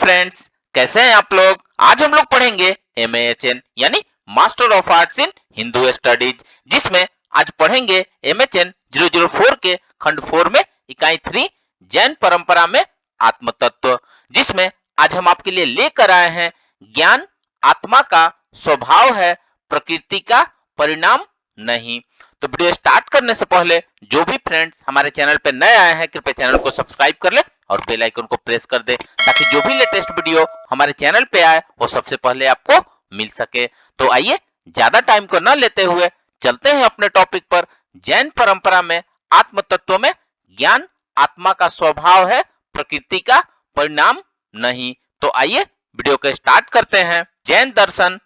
Friends, कैसे हैं आप लोग। आज हम लोग पढ़ेंगे MAHN यानी master of arts in Hindu studies, जिसमें आज पढ़ेंगे MHN 004 के खंड 4 में इकाई 3 जैन परंपरा में आत्म तत्व, जिसमें आज हम आपके लिए लेकर आए हैं ज्ञान आत्मा का स्वभाव है, प्रकृति का परिणाम नहीं। तो वीडियो स्टार्ट करने से पहले जो भी फ्रेंड्स हमारे चैनल पे नए आए हैं कृपया चैनल को सब्सक्राइब कर ले और बेल आइकन को प्रेस कर दे, ताकि जो भी लेटेस्ट वीडियो हमारे चैनल पे आए वो सबसे पहले आपको मिल सके। तो आइए ज्यादा टाइम को न लेते हुए चलते हैं अपने टॉपिक पर। जैन परंपरा में आत्म तत्व में ज्ञान आत्मा का स्वभाव है, प्रकृति का परिणाम नहीं। तो आइए वीडियो को स्टार्ट करते हैं। जैन दर्शन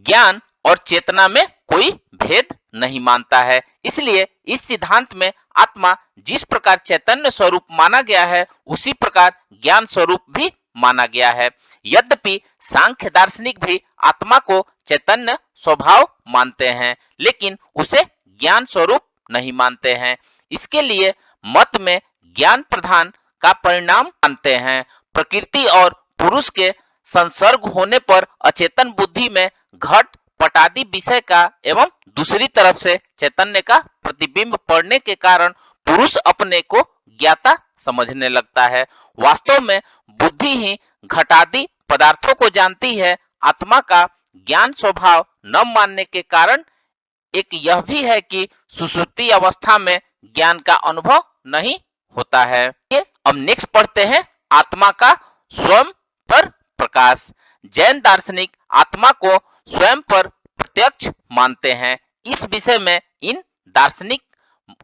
ज्ञान और चेतना में कोई भेद नहीं मानता है, इसलिए इस सिद्धांत में आत्मा जिस प्रकार चैतन्य स्वरूप माना गया है उसी प्रकार ज्ञान स्वरूप भी माना गया है। यद्यपि सांख्य दार्शनिक भी आत्मा को चैतन्य स्वभाव मानते हैं, लेकिन उसे ज्ञान स्वरूप नहीं मानते हैं। इसके लिए मत में ज्ञान प्रधान का परिणाम मानते हैं। प्रकृति और पुरुष के संसर्ग होने पर अचेतन बुद्धि में घट पटादि विषय का एवं दूसरी तरफ से चैतन्य का प्रतिबिंब पड़ने के कारण पुरुष अपने को ज्ञाता समझने लगता है। वास्तव में बुद्धि ही घटादि पदार्थों को जानती है। आत्मा का ज्ञान स्वभाव न मानने के कारण एक यह भी है कि सुषुप्ति अवस्था में ज्ञान का अनुभव नहीं होता है। अब नेक्स्ट पढ़ते हैं आत्मा का स्वयं पर प्रकाश। जैन दार्शनिक आत्मा को स्वयं पर प्रत्यक्ष मानते हैं। इस विषय में इन दार्शनिक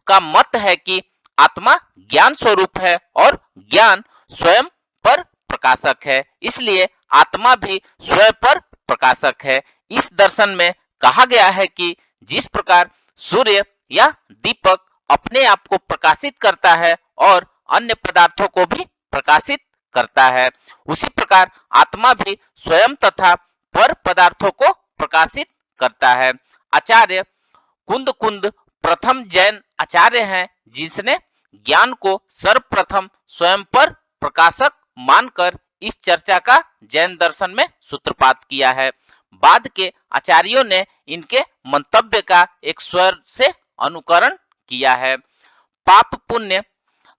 का मत है कि आत्मा ज्ञान स्वरूप है और ज्ञान स्वयं पर प्रकाशक है, इसलिए आत्मा भी स्वयं पर प्रकाशक है। इस दर्शन में कहा गया है कि जिस प्रकार सूर्य या दीपक अपने आप को प्रकाशित करता है और अन्य पदार्थों को भी प्रकाशित करता है, उसी प्रकार आत्मा भी स्वयं तथा पर पदार्थों को प्रकाशित करता है। आचार्य कुंद कुंद प्रथम जैन आचार्य हैं, जिसने ज्ञान को सर्वप्रथम स्वयं पर प्रकाशक मानकर इस चर्चा का जैन दर्शन में सूत्रपात किया है। बाद के आचार्यों ने इनके मंतव्य का एक स्वर से अनुकरण किया है। पाप पुण्य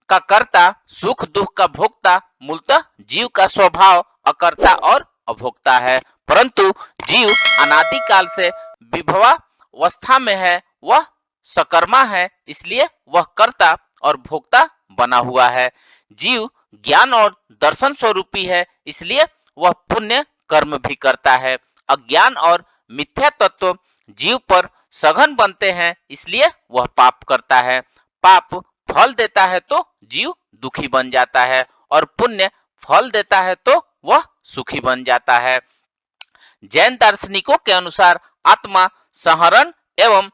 का कर्ता, सुख दुख का भोक्ता, मूलतः जीव का स्वभाव अकर्ता और अभोक्ता है, परंतु जीव अनादि काल से विभवावस्था में है। वह सकर्मा है, इसलिए वह कर्ता और भोक्ता बना हुआ है। जीव ज्ञान और दर्शन स्वरूपी है, इसलिए वह पुण्य कर्म भी करता है। अज्ञान और मिथ्या तत्व जीव पर सघन बनते हैं, इसलिए वह पाप करता है। पाप फल देता है तो जीव दुखी बन जाता है और पुण्य फल देता है तो वह सुखी बन जाता है। जैन दार्शनिकों के अनुसार आत्मा संहरण एवं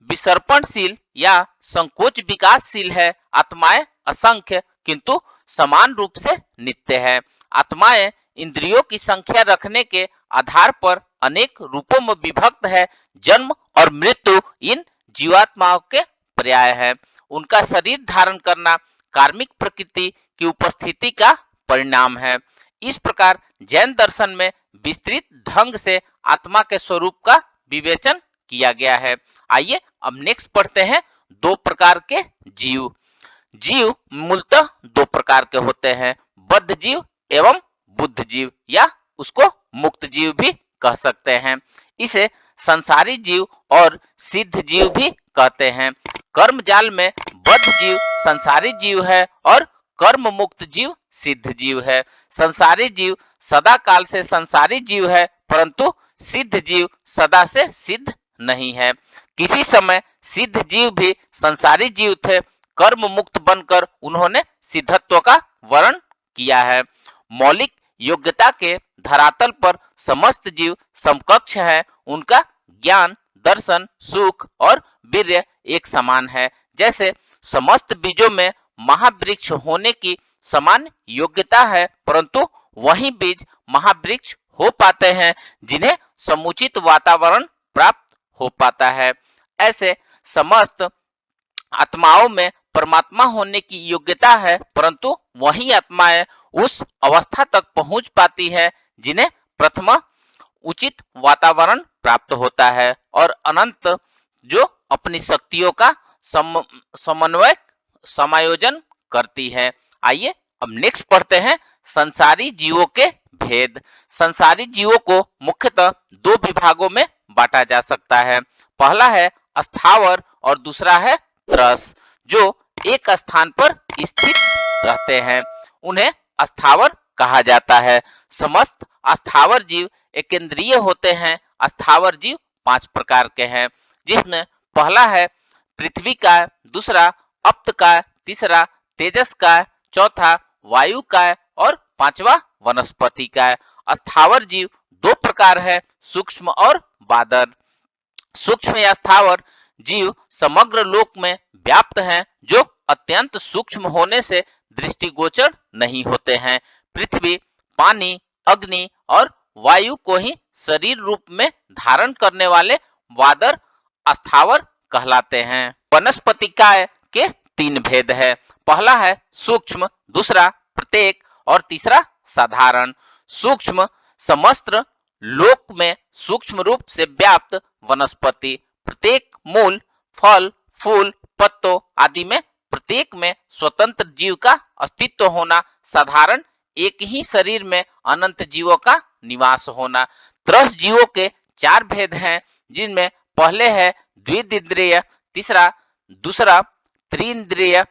विसर्पणशील या संकोच विकासशील है। आत्माएं असंख्य किंतु समान रूप से नित्य है। आत्माएं इंद्रियों की संख्या रखने के आधार पर अनेक रूपों में विभक्त है। जन्म और मृत्यु इन जीवात्माओं के पर्याय है। उनका शरीर धारण करना कार्मिक प्रकृति की उपस्थिति का परिणाम है। इस प्रकार जैन दर्शन में विस्तृत ढंग से आत्मा के स्वरूप का विवेचन किया गया है। आइए अब नेक्स्ट पढ़ते हैं दो प्रकार के जीव। जीव मूलतः दो प्रकार के होते हैं, बद्ध जीव एवं बुद्ध जीव, या उसको मुक्त जीव भी कह सकते हैं। इसे संसारी जीव और सिद्ध जीव भी कहते हैं। कर्म जाल में बद्ध जीव संसारी जीव है और कर्म मुक्त जीव सिद्ध जीव है। संसारी जीव सदा काल से संसारी जीव है, परंतु सिद्ध जीव सदा से सिद्ध नहीं है। किसी समय सिद्ध जीव भी संसारी जीव थे, कर्म मुक्त बनकर उन्होंने सिद्धत्व का वर्ण किया है। मौलिक योग्यता के धरातल पर समस्त जीव समकक्ष है। उनका ज्ञान, दर्शन, सुख और वीर्य एक समान है। जैसे समस्त बीजों में महावृक्ष होने की समान योग्यता है, परंतु वही बीज महावृक्ष हो पाते हैं जिन्हें समुचित वातावरण प्राप्त हो पाता है। ऐसे समस्त आत्माओं में परमात्मा होने की योग्यता है, परंतु वही आत्माएं उस अवस्था तक पहुंच पाती है जिन्हें प्रथम उचित वातावरण प्राप्त होता है और अनंत जो अपनी शक्तियों का समन्वय समायोजन करती है। आइए अब नेक्स्ट पढ़ते हैं संसारी जीवों के भेद। संसारी जीवों को मुख्यतः दो विभागों में बांटा जा सकता है। पहला है अस्थावर और दूसरा है त्रस, जो एक स्थान पर स्थित रहते हैं। उन्हें अस्थावर कहा जाता है। समस्त अस्थावर जीव एकेंद्रीय होते हैं। अस्थावर जीव 5 प्रकार के हैं, जिसमें पहला है पृथ्वी का, दूसरा अप्त का, तीसरा तेजस का, चौथा वायु का और पांचवा वनस्पति का। अस्थावर जीव 2 प्रकार है, सूक्ष्म और बादर। सूक्ष्म या स्थावर जीव समग्र लोक में व्याप्त हैं, जो अत्यंत सूक्ष्म होने से दृष्टिगोचर नहीं होते हैं। पृथ्वी, पानी, अग्नि और वायु को ही शरीर रूप में धारण करने वाले वादर अस्थावर कहलाते हैं। वनस्पतिकाय के 3 भेद है। पहला है सूक्ष्म, दूसरा प्रत्येक और तीसरा साधारण। सूक्ष्म समस्त लोक में सूक्ष्म रूप से व्याप्त वनस्पति। प्रत्येक मूल, फल, फूल, पत्तों आदि में प्रत्येक में स्वतंत्र जीव का अस्तित्व होना। साधारण एक ही शरीर में अनंत जीवों का निवास होना। त्रस जीवों के 4 भेद हैं, जिनमें पहले है द्विदिंद्रिय, दूसरा त्रिंद्रिय,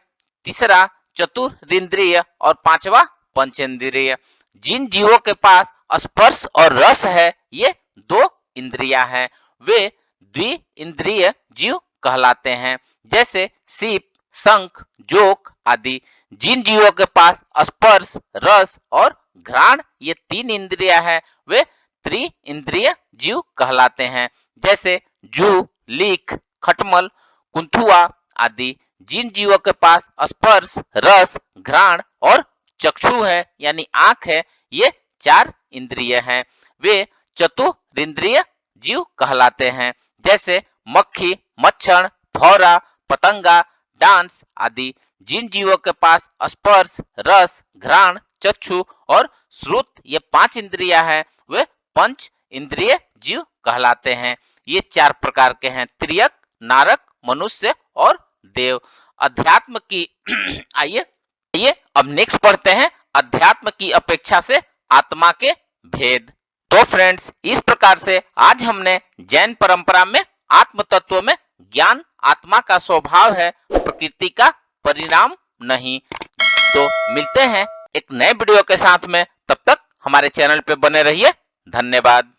तीसरा चतुरिंद्रिय और पांचवा पंचेंद्रिय। जिन जीवों के पास स्पर्श और रस है, ये 2 इंद्रियां हैं, वे द्विइंद्रिय जीव कहलाते हैं, जैसे सीप, शंख, जोक आदि। जिन जीवों के पास स्पर्श, रस और घ्राण ये 3 इंद्रियां हैं, वे त्रिइंद्रिय जीव कहलाते हैं, जैसे जू, लीख, खटमल, कुंथुआ आदि। जिन जीवों के पास स्पर्श, रस, घ्राण और चक्षु है यानी आंख है, ये 4 इंद्रिय हैं, वे चतुरिंद्रिय जीव कहलाते हैं, जैसे मक्खी, मच्छर, भौरा, पतंगा, डांस आदि। जिन जीवों के पास स्पर्श, रस, घ्राण, चक्षु और श्रुत ये 5 इंद्रियां हैं, वे पंच इंद्रिय जीव कहलाते हैं। ये 4 प्रकार के हैं, त्रियक, नारक, मनुष्य और देव। अध्यात्म की आइए अब नेक्स्ट पढ़ते हैं अध्यात्म की अपेक्षा से आत्मा के भेद। तो फ्रेंड्स, इस प्रकार से आज हमने जैन परंपरा में आत्म तत्व में ज्ञान आत्मा का स्वभाव है, प्रकृति का परिणाम नहीं। तो मिलते हैं एक नए वीडियो के साथ में, तब तक हमारे चैनल पे बने रहिए। धन्यवाद।